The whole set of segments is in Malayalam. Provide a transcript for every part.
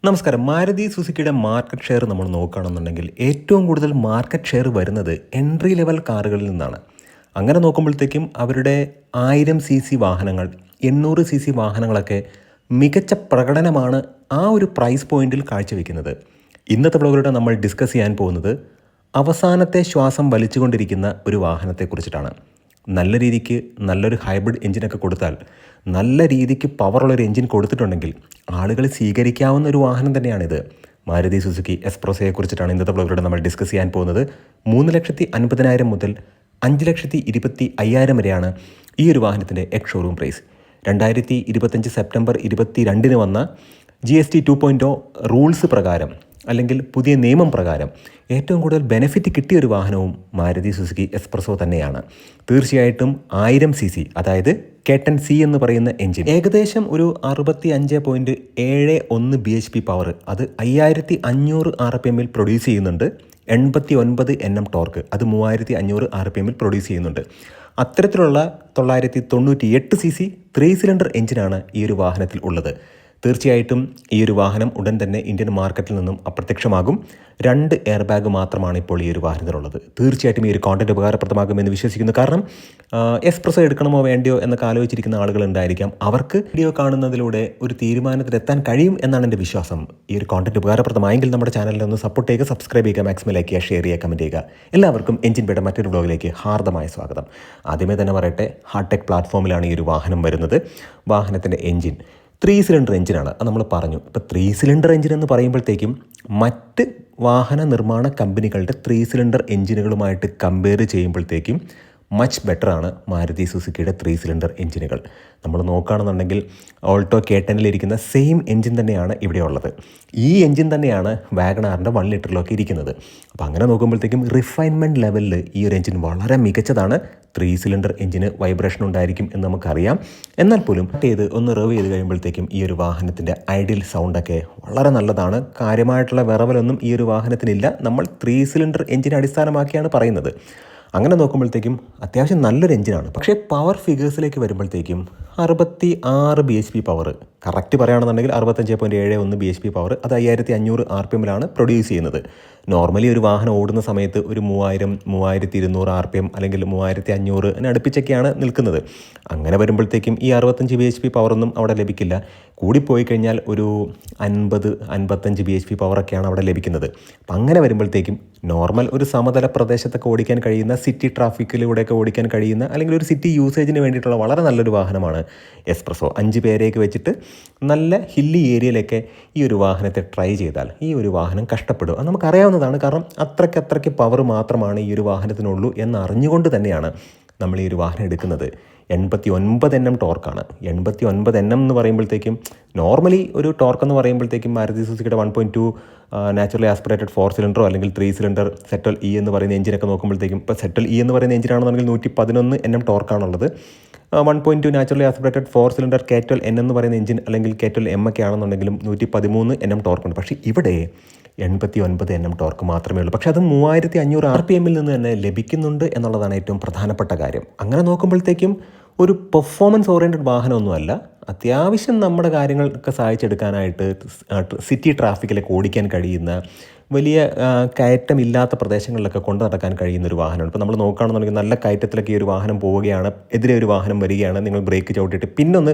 നമസ്കാരം. മാരുതി സുസുക്കിയുടെ മാർക്കറ്റ് ഷെയർ നമ്മൾ നോക്കുകയാണെന്നുണ്ടെങ്കിൽ ഏറ്റവും കൂടുതൽ മാർക്കറ്റ് ഷെയർ വരുന്നത് എൻട്രി ലെവൽ കാറുകളിൽ നിന്നാണ്. അങ്ങനെ നോക്കുമ്പോഴത്തേക്കും അവരുടെ 1000 cc വാഹനങ്ങൾ, 800 cc വാഹനങ്ങളൊക്കെ മികച്ച പ്രകടനമാണ് ആ ഒരു പ്രൈസ് പോയിന്റിൽ കാഴ്ചവെക്കുന്നത്. ഇന്നത്തെ വ്ളോഗിലൂടെ നമ്മൾ ഡിസ്കസ് ചെയ്യാൻ പോകുന്നത് അവസാനത്തെ ശ്വാസം വലിച്ചുകൊണ്ടിരിക്കുന്ന ഒരു വാഹനത്തെക്കുറിച്ചിട്ടാണ്. നല്ല രീതിക്ക് നല്ലൊരു ഹൈബ്രിഡ് എഞ്ചിനൊക്കെ കൊടുത്താൽ, നല്ല രീതിക്ക് പവറുള്ളൊരു എഞ്ചിൻ കൊടുത്തിട്ടുണ്ടെങ്കിൽ ആളുകൾ സ്വീകരിക്കാവുന്ന ഒരു വാഹനം തന്നെയാണിത്. മാരുതി സുസുക്കി എസ്പ്രസോയെക്കുറിച്ചിട്ടാണ് ഇന്നത്തെ വ്ളോഗിലൂടെ നമ്മൾ ഡിസ്കസ് ചെയ്യാൻ പോകുന്നത്. 3,50,000 മുതൽ 5,25,000 വരെയാണ് ഈ ഒരു വാഹനത്തിൻ്റെ എക്സ് ഷോറൂം പ്രൈസ്. 2025 സെപ്റ്റംബർ 22 വന്ന GST 2.0 റൂൾസ് പ്രകാരം, അല്ലെങ്കിൽ പുതിയ നിയമം പ്രകാരം ഏറ്റവും കൂടുതൽ ബെനിഫിറ്റ് കിട്ടിയ ഒരു വാഹനവും മാരുതി സുസുക്കി എസ്പ്രസോ തന്നെയാണ്. തീർച്ചയായിട്ടും 1000 cc, അതായത് K10 C എന്ന് പറയുന്ന എഞ്ചിൻ, ഏകദേശം ഒരു 65.71 bhp പവർ, അത് 5500 RPMൽ പ്രൊഡ്യൂസ് ചെയ്യുന്നുണ്ട്. 89 Nm ടോർക്ക്, അത് 3500 RPMൽ പ്രൊഡ്യൂസ് ചെയ്യുന്നുണ്ട്. അത്തരത്തിലുള്ള 998 cc 3 സിലിണ്ടർ എഞ്ചിനാണ് ഈ ഒരു വാഹനത്തിൽ ഉള്ളത്. തീർച്ചയായിട്ടും ഈ ഒരു വാഹനം ഉടൻ തന്നെ ഇന്ത്യൻ മാർക്കറ്റിൽ നിന്നും അപ്രത്യക്ഷമാകും. 2 എയർ ബാഗ് മാത്രമാണ് ഇപ്പോൾ ഈ ഒരു വാഹനത്തിലുള്ളത്. തീർച്ചയായിട്ടും ഈ ഒരു കോണ്ടന്റ് ഉപകാരപ്രദമാകുമെന്ന് വിശ്വസിക്കുന്നു. കാരണം എസ്പ്രസോ എടുക്കണമോ വേണ്ടിയോ എന്നൊക്കെ ആലോചിച്ചിരിക്കുന്ന ആളുകൾ ഉണ്ടായിരിക്കാം. അവർക്ക് വീഡിയോ കാണുന്നതിലൂടെ ഒരു തീരുമാനത്തിലെത്താൻ കഴിയും എന്നാണ് എൻ്റെ വിശ്വാസം. ഈ ഒരു കോണ്ടന്റ് ഉപകാരപ്രദമായെങ്കിൽ നമ്മുടെ ചാനലിൽ ഒന്ന് സപ്പോർട്ട് ചെയ്യുക, സബ്സ്ക്രൈബ് ചെയ്യുക, മാക്സിമം ലൈക്ക് ചെയ്യുക, ഷെയർ ചെയ്യുക, കമൻറ്റ് ചെയ്യുക. എല്ലാവർക്കും എഞ്ചിൻ ബേയുടെ മറ്റൊരു വ്ളോഗിലേക്ക് ഹാർദമായ സ്വാഗതം. ആദ്യമേ തന്നെ പറയട്ടെ, ഹാർടെക് പ്ലാറ്റ്ഫോമിലാണ് ഈ ഒരു വാഹനം വരുന്നത്. വാഹനത്തിൻ്റെ എഞ്ചിൻ 3 സിലിണ്ടർ എഞ്ചിനാണ്. അത് നമ്മൾ പറഞ്ഞു. ഇപ്പോൾ 3 സിലിണ്ടർ എഞ്ചിൻ എന്ന് പറയുമ്പോഴത്തേക്കും മറ്റ് വാഹന നിർമ്മാണ കമ്പനികളുടെ 3 സിലിണ്ടർ എഞ്ചിനുകളുമായിട്ട് കമ്പയർ ചെയ്യുമ്പോഴത്തേക്കും മച്ച് ബെറ്ററാണ് മാരുതി സുസുക്കിയുടെ 3 സിലിണ്ടർ എഞ്ചിനുകൾ. നമ്മൾ നോക്കുകയാണെന്നുണ്ടെങ്കിൽ ഓൾട്ടോ K10 സെയിം എഞ്ചിൻ തന്നെയാണ് ഇവിടെ ഉള്ളത്. ഈ എഞ്ചിൻ തന്നെയാണ് വാഗണാറിൻ്റെ 1 ലിറ്ററിലൊക്കെ ഇരിക്കുന്നത്. അപ്പോൾ അങ്ങനെ നോക്കുമ്പോഴത്തേക്കും റിഫൈൻമെൻറ്റ് ലെവലിൽ ഈ ഒരു എഞ്ചിൻ വളരെ മികച്ചതാണ്. 3 സിലിണ്ടർ എഞ്ചിന് വൈബ്രേഷൻ ഉണ്ടായിരിക്കും എന്ന് നമുക്കറിയാം. എന്നാൽ പോലും ഒന്ന് റിവ് ചെയ്ത് കഴിയുമ്പോഴത്തേക്കും ഈ ഒരു വാഹനത്തിൻ്റെ ഐഡിയൽ സൗണ്ടൊക്കെ വളരെ നല്ലതാണ്. കാര്യമായിട്ടുള്ള വിറവലൊന്നും ഈ ഒരു വാഹനത്തിനില്ല. നമ്മൾ 3 സിലിണ്ടർ എഞ്ചിനെ അടിസ്ഥാനമാക്കിയാണ് പറയുന്നത്. അങ്ങനെ നോക്കുമ്പോഴത്തേക്കും അത്യാവശ്യം നല്ലൊരു എഞ്ചിനാണ്. പക്ഷേ പവർ ഫിഗേഴ്സിലേക്ക് വരുമ്പോഴത്തേക്കും 66 bhp പവർ, കറക്റ്റ് പറയുകയാണെന്നുണ്ടെങ്കിൽ 65.71 bhp പവർ, അത് 5500 RPMലാണ് പ്രൊഡ്യൂസ് ചെയ്യുന്നത്. നോർമലി ഒരു വാഹനം ഓടുന്ന സമയത്ത് ഒരു 3000-3200 RPM അല്ലെങ്കിൽ 3500 അടുപ്പിച്ചൊക്കെയാണ് നിൽക്കുന്നത്. അങ്ങനെ വരുമ്പോഴത്തേക്കും ഈ 65 bhp പവറൊന്നും അവിടെ ലഭിക്കില്ല. കൂടിപ്പോയി കഴിഞ്ഞാൽ ഒരു 50-55 bhp പവറൊക്കെയാണ് അവിടെ ലഭിക്കുന്നത്. അപ്പം അങ്ങനെ വരുമ്പോഴത്തേക്കും നോർമൽ ഒരു സമതല പ്രദേശത്തൊക്കെ ഓടിക്കാൻ കഴിയുന്ന, സിറ്റി ട്രാഫിക്കിലൂടെയൊക്കെ ഓടിക്കാൻ കഴിയുന്ന, അല്ലെങ്കിൽ ഒരു സിറ്റി യൂസേജിന് വേണ്ടിയിട്ടുള്ള വളരെ നല്ലൊരു വാഹനമാണ് എസ്പ്രസോ. 5 പേരെയൊക്കെ വെച്ചിട്ട് നല്ല ഹില്ലി ഏരിയയിലൊക്കെ ഈ ഒരു വാഹനത്തെ ട്രൈ ചെയ്താൽ ഈ ഒരു വാഹനം കഷ്ടപ്പെടും. അത് നമുക്കറിയാവുന്നതാണ്. കാരണം അത്രയ്ക്ക് പവർ മാത്രമാണ് ഈ ഒരു വാഹനത്തിനുള്ളൂ എന്നറിഞ്ഞുകൊണ്ട് തന്നെയാണ് നമ്മൾ ഈ ഒരു വാഹനം എടുക്കുന്നത്. 89 Nm ടോർക്കാണ്. 89 Nm എന്ന് പറയുമ്പോഴത്തേക്കും നോർമലി ഒരു ടോർക്ക് എന്ന് പറയുമ്പോഴത്തേക്കും മാരുതി സുസുക്കിയുടെ 1.2 നാച്ചുറലി ആസ്പിറേറ്റഡ് 4 സിലിണ്ടറോ അല്ലെങ്കിൽ 3 സിലിണ്ടർ സെറ്റൽ ഇ എന്ന് പറയുന്ന എഞ്ചിനൊക്കെ നോക്കുമ്പോഴത്തേക്കും, ഇപ്പോൾ സെറ്റൽ ഇ എന്ന് പറയുന്ന എഞ്ചിനാണെന്നുണ്ടെങ്കിൽ 111 Nm ടോർക്കാണുള്ളത്. 1.2 naturally aspirated 4 cylinder K12 N എന്ന് പറയുന്ന എഞ്ചിൻ, അല്ലെങ്കിൽ K12 M ഒക്കെ ആണെന്നുണ്ടെങ്കിലും 113 Nm ടോർക്കുണ്ട്. പക്ഷേ ഇവിടെ 89 Nm ടോർക്ക് മാത്രമേ ഉള്ളൂ. പക്ഷേ അത് 3500 RPMൽ നിന്ന് തന്നെ ലഭിക്കുന്നുണ്ട് എന്നുള്ളതാണ് ഏറ്റവും പ്രധാനപ്പെട്ട കാര്യം. അങ്ങനെ നോക്കുമ്പോഴത്തേക്കും ഒരു പെർഫോമൻസ് ഓറിയൻറ്റഡ് വാഹനമൊന്നുമല്ല. അത്യാവശ്യം നമ്മുടെ കാര്യങ്ങളൊക്കെ സഹായിച്ചെടുക്കാനായിട്ട് സിറ്റി ട്രാഫിക്കിലൊക്കെ ഓടിക്കാൻ കഴിയുന്ന, വലിയ കയറ്റമില്ലാത്ത പ്രദേശങ്ങളിലൊക്കെ കൊണ്ടു നടക്കാൻ കഴിയുന്ന ഒരു വാഹനമാണ്. ഇപ്പോൾ നമ്മൾ നോക്കുകയാണെന്നുണ്ടെങ്കിൽ നല്ല കയറ്റത്തിലൊക്കെ ഈ ഒരു വാഹനം പോവുകയാണ്, എതിരെ ഒരു വാഹനം വരികയാണ്, നിങ്ങൾ ബ്രേക്ക് ചവിട്ടിയിട്ട് പിന്നൊന്ന്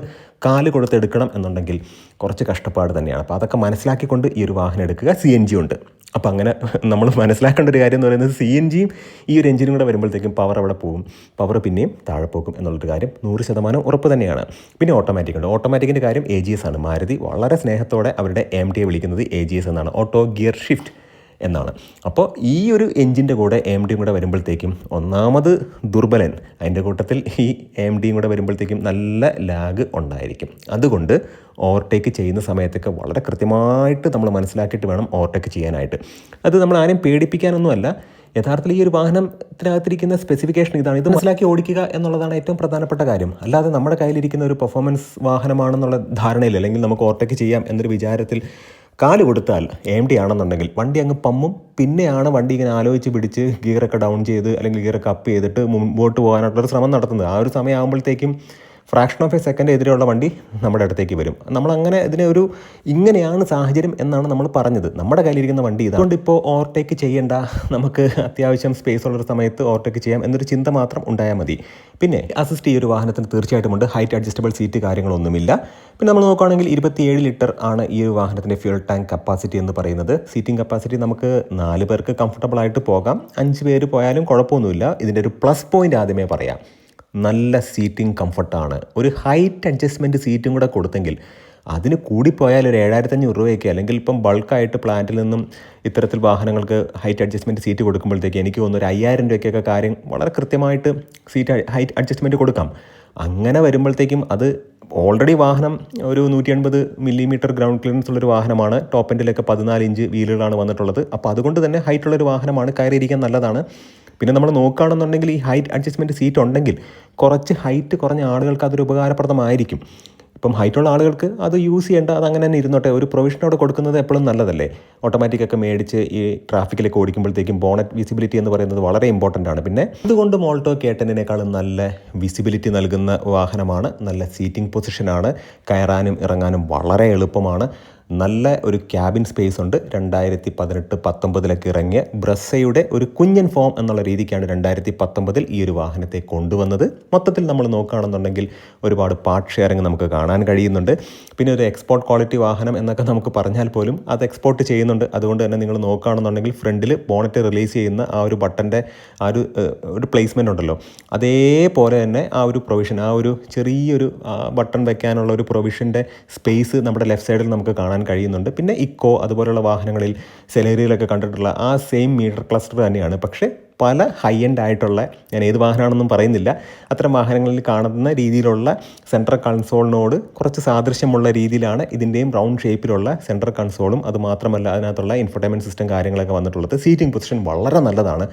കാല് കൊടുത്തെടുക്കണം എന്നുണ്ടെങ്കിൽ കുറച്ച് കഷ്ടപ്പാട് തന്നെയാണ്. അപ്പോൾ അതൊക്കെ മനസ്സിലാക്കിക്കൊണ്ട് ഈ ഒരു വാഹനം എടുക്കുക. CNG ഉണ്ട്. അപ്പോൾ അങ്ങനെ നമ്മൾ മനസ്സിലാക്കേണ്ട ഒരു കാര്യം എന്ന് പറയുന്നത്, CNGയും ഈ ഒരു എഞ്ചിനും കൂടെ വരുമ്പോഴത്തേക്കും പവർ അവിടെ പോകും, പവർ പിന്നെയും താഴെ പോകും എന്നുള്ളൊരു കാര്യം 100% ഉറപ്പ് തന്നെയാണ്. പിന്നെ ഓട്ടോമാറ്റിക് ഉണ്ട്. ഓട്ടോമാറ്റിക്കിൻ്റെ കാര്യം AGS ആണ്. മാരുതി വളരെ സ്നേഹത്തോടെ അവരുടെ AMTയെ വിളിക്കുന്നത് AGS എന്നാണ്, ഓട്ടോ ഗിയർ ഷിഫ്റ്റ് എന്നാണ്. അപ്പോൾ ഈ ഒരു എഞ്ചിൻ്റെ കൂടെ AMTയും കൂടെ വരുമ്പോഴത്തേക്കും ഒന്നാമത് ദുർബലൻ, അതിൻ്റെ കൂട്ടത്തിൽ ഈ AMTയും കൂടെ വരുമ്പോഴത്തേക്കും നല്ല ലാഗ് ഉണ്ടായിരിക്കും. അതുകൊണ്ട് ഓവർടേക്ക് ചെയ്യുന്ന സമയത്തൊക്കെ വളരെ കൃത്യമായിട്ട് നമ്മൾ മനസ്സിലാക്കിയിട്ട് വേണം ഓവർടേക്ക് ചെയ്യാനായിട്ട്. അത് നമ്മൾ ആരെയും പേടിപ്പിക്കാനൊന്നുമല്ല. യഥാർത്ഥത്തിൽ ഈ ഒരു വാഹനത്തിനകത്തിരിക്കുന്ന സ്പെസിഫിക്കേഷൻ ഇതാണ്. ഇത് മനസ്സിലാക്കി ഓടിക്കുക എന്നുള്ളതാണ് ഏറ്റവും പ്രധാനപ്പെട്ട കാര്യം. അല്ലാതെ നമ്മുടെ കയ്യിലിരിക്കുന്ന ഒരു പെർഫോമൻസ് വാഹനമാണെന്നുള്ള ധാരണയിൽ, അല്ലെങ്കിൽ നമുക്ക് ഓവർടേക്ക് ചെയ്യാം എന്നൊരു വിചാരത്തിൽ കാല് കൊടുത്താൽ AMT ആണെന്നുണ്ടെങ്കിൽ വണ്ടി അങ്ങ് പമ്മും. പിന്നെയാണ് വണ്ടി ഇങ്ങനെ ആലോചിച്ച് പിടിച്ച് ഗിയറൊക്കെ ഡൗൺ ചെയ്ത് അല്ലെങ്കിൽ ഗിയറൊക്കെ അപ്പ് ചെയ്തിട്ട് മുമ്പോട്ട് പോകാനായിട്ടുള്ളൊരു ശ്രമം നടത്തുന്നത്. ആ ഒരു സമയമാകുമ്പോഴത്തേക്കും ഫ്രാക്ഷൻ ഓഫ് എ സെക്കൻഡ് എതിരെയുള്ള വണ്ടി നമ്മുടെ അടുത്തേക്ക് വരും. നമ്മളങ്ങനെ ഇതിനെ ഇങ്ങനെയാണ് സാഹചര്യം എന്നാണ് നമ്മൾ പറഞ്ഞത്. നമ്മുടെ കയ്യിലിരിക്കുന്ന വണ്ടി ഇതാണ്. അതുകൊണ്ട് ഇപ്പോൾ ഓവർടേക്ക് ചെയ്യേണ്ട, നമുക്ക് അത്യാവശ്യം സ്പേസ് ഉള്ളൊരു സമയത്ത് ഓവർടേക്ക് ചെയ്യാം എന്നൊരു ചിന്ത മാത്രം ഉണ്ടായാൽ മതി. പിന്നെ അസിസ്റ്റ് ഈ ഒരു വാഹനത്തിന് തീർച്ചയായിട്ടുമുണ്ട്. ഹൈറ്റ് അഡ്ജസ്റ്റബിൾ സീറ്റ് കാര്യങ്ങളൊന്നുമില്ല. പിന്നെ നമ്മൾ നോക്കുകയാണെങ്കിൽ 27 ലിറ്റർ ആണ് ഈ ഒരു വാഹനത്തിൻ്റെ ഫ്യൂൽ ടാങ്ക് കപ്പാസിറ്റി എന്ന് പറയുന്നത്. സീറ്റിംഗ് കപ്പാസിറ്റി നമുക്ക് 4 പേർക്ക് കംഫർട്ടബിൾ ആയിട്ട് പോകാം. 5 പേര് പോയാലും കുഴപ്പമൊന്നുമില്ല. ഇതിൻ്റെ ഒരു പ്ലസ് പോയിന്റ് ആദ്യമേ പറയാം. നല്ല സീറ്റിംഗ് കംഫർട്ടാണ്. ഒരു ഹൈറ്റ് അഡ്ജസ്റ്റ്മെൻറ്റ് സീറ്റും കൂടെ കൊടുത്തെങ്കിൽ അതിന് കൂടിപ്പോയാൽ ഒരു 7500 രൂപയൊക്കെ, അല്ലെങ്കിൽ ഇപ്പം ബൾക്കായിട്ട് പ്ലാന്റിൽ നിന്നും ഇത്തരത്തിൽ വാഹനങ്ങൾക്ക് ഹൈറ്റ് അഡ്ജസ്റ്റ്മെൻറ്റ് സീറ്റ് കൊടുക്കുമ്പോഴത്തേക്ക് എനിക്ക് തോന്നുന്നു ഒരു 5000 രൂപയ്ക്കൊക്കെ കാര്യം വളരെ കൃത്യമായിട്ട് ഹൈറ്റ് അഡ്ജസ്റ്റ്മെൻറ്റ് കൊടുക്കാം. അങ്ങനെ വരുമ്പോഴത്തേക്കും അത് ഓൾറെഡി വാഹനം ഒരു 180 മില്ലിമീറ്റർ ഗ്രൗണ്ട് ക്ലിയറൻസ് ഉള്ളൊരു വാഹനമാണ്. ടോപ്പ് എൻഡിലൊക്കെ 14 ഇഞ്ച് വീലുകളാണ് വന്നിട്ടുള്ളത്. അപ്പോൾ അതുകൊണ്ട് തന്നെ ഹൈറ്റുള്ളൊരു വാഹനമാണ്, കയറിയിരിക്കാൻ നല്ലതാണ്. പിന്നെ നമ്മൾ നോക്കുകയാണെന്നുണ്ടെങ്കിൽ ഈ ഹൈറ്റ് അഡ്ജസ്റ്റ്മെൻറ്റ് സീറ്റ് ഉണ്ടെങ്കിൽ കുറച്ച് ഹൈറ്റ് കുറഞ്ഞ ആളുകൾക്ക് അതൊരു ഉപകാരപ്രദമായിരിക്കും. ഇപ്പം ഹൈറ്റുള്ള ആളുകൾക്ക് അത് യൂസ് ചെയ്യേണ്ട, അത് അങ്ങനെ തന്നെ ഇരുന്നോട്ടെ. ഒരു പ്രൊവിഷനോട് കൊടുക്കുന്നത് എപ്പോഴും നല്ലതല്ലേ. ഓട്ടോമാറ്റിക്കൊക്കെ മേടിച്ച് ഈ ട്രാഫിക്കിലേക്ക് ഓടിക്കുമ്പോഴത്തേക്കും ബോണറ്റ് വിസിബിലിറ്റി എന്ന് പറയുന്നത് വളരെ ഇമ്പോർട്ടൻ്റ് ആണ്. പിന്നെ അതുകൊണ്ട് മോൾട്ടോ K10നേക്കാളും നല്ല വിസിബിലിറ്റി നൽകുന്ന വാഹനമാണ്. നല്ല സീറ്റിംഗ് പൊസിഷനാണ്. കയറാനും ഇറങ്ങാനും വളരെ എളുപ്പമാണ്. നല്ല ഒരു ക്യാബിൻ സ്പേസ് ഉണ്ട്. 2018-19 ഇറങ്ങിയ ബ്രസയുടെ ഒരു കുഞ്ഞൻ ഫോം എന്നുള്ള രീതിക്കാണ് 2019 ഈ ഒരു വാഹനത്തെ കൊണ്ടുവന്നത്. മൊത്തത്തിൽ നമ്മൾ നോക്കുകയാണെന്നുണ്ടെങ്കിൽ ഒരുപാട് പാർട്ട് ഷെയറിങ് നമുക്ക് കാണാൻ കഴിയുന്നുണ്ട്. പിന്നെ ഒരു എക്സ്പോർട്ട് ക്വാളിറ്റി വാഹനം എന്നൊക്കെ നമുക്ക് പറഞ്ഞാൽ പോലും അത് എക്സ്പോർട്ട് ചെയ്യുന്നുണ്ട്. അതുകൊണ്ട് തന്നെ നിങ്ങൾ നോക്കുകയാണെന്നുണ്ടെങ്കിൽ ഫ്രണ്ടിൽ ബോണറ്റ് റിലീസ് ചെയ്യുന്ന ആ ഒരു ബട്ടൻ്റെ ആ ഒരു പ്ലേസ്മെൻ്റ് ഉണ്ടല്ലോ, അതേപോലെ തന്നെ ആ ഒരു പ്രൊവിഷൻ, ആ ഒരു ചെറിയൊരു ബട്ടൺ വെക്കാനുള്ള ഒരു പ്രൊവിഷൻ്റെ സ്പേസ് നമ്മുടെ ലെഫ്റ്റ് സൈഡിൽ നമുക്ക് കാണാൻ കഴിയുന്നുണ്ട്. പിന്നെ ഇക്കോ അതുപോലുള്ള വാഹനങ്ങളിൽ സെലേറിയിലൊക്കെ കണ്ടിട്ടുള്ള ആ സെയിം മീറ്റർ ക്ലസ്റ്റർ തന്നെയാണ്. പക്ഷേ പല ഹൈ എൻഡ് ആയിട്ടുള്ള, ഞാൻ ഏത് വാഹനമാണെന്നും പറയുന്നില്ല, അത്തരം വാഹനങ്ങളിൽ കാണുന്ന രീതിയിലുള്ള സെൻട്രൽ കൺസോളിനോട് കുറച്ച് സാദൃശ്യമുള്ള രീതിയിലാണ് ഇതിൻ്റെയും റൗണ്ട് ഷേപ്പിലുള്ള സെൻട്രൽ കൺസോളും അതുമാത്രമല്ല അതിനകത്തുള്ള ഇൻഫർടൈൻമെൻറ്റ് സിസ്റ്റം കാര്യങ്ങളൊക്കെ വന്നിട്ടുള്ളത്. സീറ്റിംഗ് പൊസിഷൻ വളരെ നല്ലതാണ്.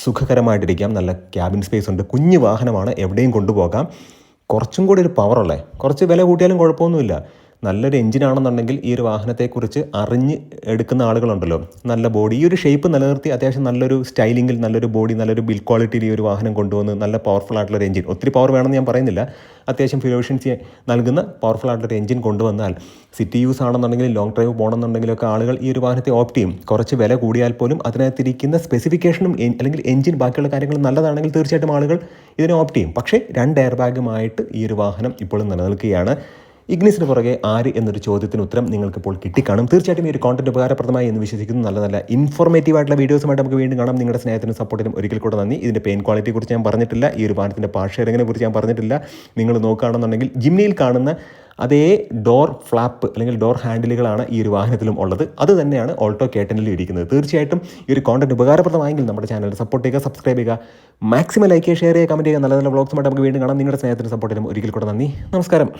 സുഖകരമായിട്ടിരിക്കാം. നല്ല ക്യാബിൻ സ്പേസ് ഉണ്ട്. കുഞ്ഞു വാഹനമാണ്, എവിടെയും കൊണ്ടുപോകാം. കുറച്ചും കൂടി ഒരു പവറുള്ളേ, കുറച്ച് വില കൂട്ടിയാലും കുഴപ്പമൊന്നുമില്ല. നല്ലൊരു എഞ്ചിനാണെന്നുണ്ടെങ്കിൽ ഈ ഒരു വാഹനത്തെക്കുറിച്ച് അറിഞ്ഞ് എടുക്കുന്ന ആളുകളുണ്ടല്ലോ, നല്ല ബോഡി, ഈ ഒരു ഷേപ്പ് നിലനിർത്തി അത്യാവശ്യം നല്ലൊരു സ്റ്റൈലിങ്ങിൽ നല്ലൊരു ബോഡി, നല്ലൊരു ബിൽഡ് ക്വാളിറ്റിയിൽ ഈ ഒരു വാഹനം കൊണ്ടുവന്ന് നല്ല പവർഫുൾ ആയിട്ടുള്ളൊരു എഞ്ചിൻ, ഒത്തിരി പവർ വേണമെന്ന് ഞാൻ പറയുന്നില്ല, അത്യാവശ്യം ഫ്യൂൽ എഫിഷ്യൻസി നൽകുന്ന പവർഫുൾ ആയിട്ടുള്ളൊരു എഞ്ചിൻ കൊണ്ടുവന്നാൽ സിറ്റി യൂസ് ആണെന്നുണ്ടെങ്കിൽ ലോങ് ഡ്രൈവ് പോകണമെന്നുണ്ടെങ്കിലൊക്കെ ആളുകൾ ഈ ഒരു വാഹനത്തെ ഓപ്റ്റ് ചെയ്യും. കുറച്ച് വില കൂടിയാൽ പോലും അതിനകത്തിരിക്കുന്ന സ്പെസിഫിക്കേഷനും അല്ലെങ്കിൽ എഞ്ചിൻ ബാക്കിയുള്ള കാര്യങ്ങളും നല്ലതാണെങ്കിൽ തീർച്ചയായിട്ടും ആളുകൾ ഇതിനെ ഓപ്റ്റ് ചെയ്യും. പക്ഷേ 2 എയർ ബാഗുമായിട്ട് ഈ ഒരു വാഹനം ഇപ്പോഴും നിലനിൽക്കുകയാണ്. ഇഗ്നിസിന് പുറകെ ആര് എന്നൊരു ചോദ്യത്തിന് ഉത്തരം നിങ്ങൾക്കിപ്പോൾ കിട്ടിക്കാണും. തീർച്ചയായിട്ടും ഈ ഒരു കോണ്ടന്റ് ഉപകാരപ്രദമായി എന്ന് വിശ്വസിക്കുന്നു. നല്ല നല്ല ഇൻഫോർമേറ്റീവ് ആയിട്ടുള്ള വീഡിയോസുമായിട്ട് നമുക്ക് വീണ്ടും കാണാം. നിങ്ങളുടെ സ്നേഹത്തിനും സപ്പോർട്ടിനും ഒരിക്കൽ കൂടെ നന്ദി. ഇതിൻ്റെ പെയിൻ ക്വാളിറ്റിയെ കുറിച്ച് ഞാൻ പറഞ്ഞിട്ടില്ല. ഈ ഒരു വാഹനത്തിൻ്റെ പാർട്ട് ഷെയറിങ്ങിനെ കുറിച്ച് ഞാൻ പറഞ്ഞിട്ടില്ല. നിങ്ങൾ നോക്കുകയാണെന്നുണ്ടെങ്കിൽ ജിംനിയിൽ കാണുന്ന അതേ ഡോർ ഫ്ലാപ്പ് അല്ലെങ്കിൽ ഡോർ ഹാൻഡിലുകളാണ് ഈ ഒരു വാഹനത്തിലും ഉള്ളത്. അത് തന്നെയാണ് ഓൾട്ടോ K10 ഇരിക്കുന്നത്. തീർച്ചയായിട്ടും ഈ ഒരു കോണ്ടന്റ് ഉപകാരപ്രദമായെങ്കിൽ നമ്മുടെ ചാനൽ സപ്പോർട്ട് ചെയ്യുക, സബ്സ്ക്രൈബ് ചെയ്യുക, മാക്സിമം ലൈക്ക് ചെയ്യുക, ഷെയർ ചെയ്യുക, കമൻറ്റ് ചെയ്യുക. നല്ല നല്ല വ്ളോഗ്സുമായിട്ട് നമുക്ക് വീണ്ടും കാണാം. നിങ്ങളുടെ സ്നേഹത്തിനും സപ്പോർട്ടിനും ഒരിക്കൽ കൂടെ നന്ദി. നമസ്കാരം.